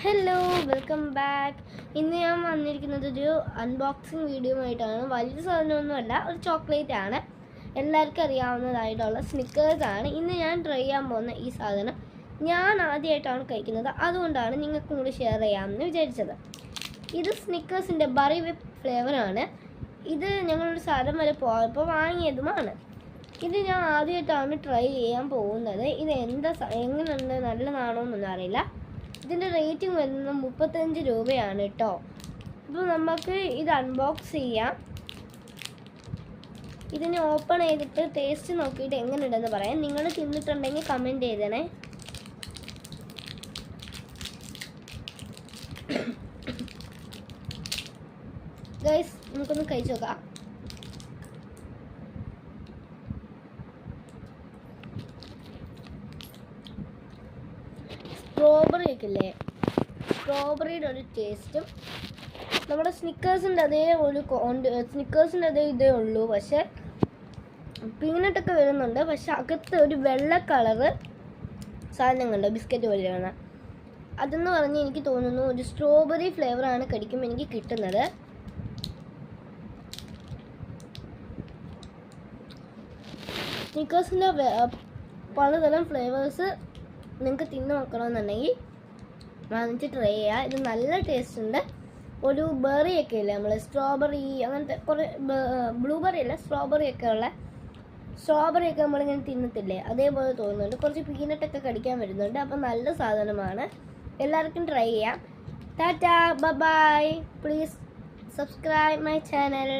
Hello, welcome back. ഇന്ന് ഞാൻ വന്നിരിക്കുന്നത് ഒരു അൺബോക്സിങ് വീഡിയോ ആയിട്ടാണ്. വലിയ സാധനമൊന്നുമല്ല, ഒരു ചോക്ലേറ്റ് ആണ്. എല്ലാവർക്കും അറിയാവുന്നതായിട്ടുള്ള സ്നിക്കേഴ്സാണ്. ഇന്ന് ഞാൻ ട്രൈ ചെയ്യാൻ പോകുന്ന ഈ സാധനം ഞാൻ ആദ്യമായിട്ടാണ് കഴിക്കുന്നത്. അതുകൊണ്ടാണ് നിങ്ങൾക്കും കൂടി ഷെയർ ചെയ്യാമെന്ന് വിചാരിച്ചത്. ഇത് സ്നിക്കേഴ്സിൻ്റെ ബറി വിപ്പ് ഫ്ലേവറാണ്. ഇത് ഞങ്ങളൊരു സ്ഥലം വരെ പോയപ്പോൾ വാങ്ങിയതുമാണ്. ഇത് ഞാൻ ആദ്യമായിട്ടാണ് ട്രൈ ചെയ്യാൻ പോകുന്നത്. ഇത് എങ്ങനെയുണ്ട്, നല്ലതാണോ എന്നൊന്നും അറിയില്ല. ഇതിൻ്റെ റേറ്റിംഗ് വരുന്നത് 35 രൂപയാണ് കേട്ടോ. അപ്പോൾ നമുക്ക് ഇത് അൺബോക്സ് ചെയ്യാം. ഇതിനെ ഓപ്പൺ ചെയ്തിട്ട് ടേസ്റ്റ് നോക്കിയിട്ട് എങ്ങനെയുണ്ടെന്ന് പറയാം. നിങ്ങൾ തിന്നിട്ടുണ്ടെങ്കിൽ കമൻറ്റ് ചെയ്തേണേ. ഗൈസ്, നമുക്കൊന്ന് കഴിച്ചു നോക്കാം. സ്ട്രോബെറി ഒക്കെ ഇല്ലേ, സ്ട്രോബെറിയുടെ ഒരു ടേസ്റ്റും നമ്മുടെ സ്നിക്കേഴ്സിൻ്റെ അതേ ഇതേ ഉള്ളൂ. പക്ഷെ പീനട്ടൊക്കെ വരുന്നുണ്ട്. പക്ഷെ അകത്ത് ഒരു വെള്ള കളറ് സാധനം കണ്ടോ, ബിസ്ക്കറ്റ് പോലെയാണ്. അതെന്ന് പറഞ്ഞ് എനിക്ക് തോന്നുന്നു ഒരു സ്ട്രോബെറി ഫ്ലേവറാണ് കടിക്കുമ്പോൾ എനിക്ക് കിട്ടുന്നത്. സ്നിക്കേഴ്സിൻ്റെ പലതരം ഫ്ലേവേഴ്സ് നിങ്ങൾക്ക് തിന്ന് നോക്കണമെന്നുണ്ടെങ്കിൽ വാങ്ങിച്ച് ട്രൈ ചെയ്യുക. ഇത് നല്ല ടേസ്റ്റ് ഉണ്ട്. ഒരു ബെറി ഒക്കെ ഇല്ലേ, നമ്മൾ സ്ട്രോബെറി അങ്ങനത്തെ കുറേ ബ്ലൂബെറി അല്ല, സ്ട്രോബെറി ഒക്കെ നമ്മളിങ്ങനെ തിന്നത്തില്ലേ, അതേപോലെ തോന്നുന്നുണ്ട്. കുറച്ച് പീനട്ടൊക്കെ കടിക്കാൻ വരുന്നുണ്ട്. അപ്പം നല്ല സാധനമാണ്, എല്ലാവർക്കും ട്രൈ ചെയ്യാം. Ta-ta, bye. Please subscribe my channel.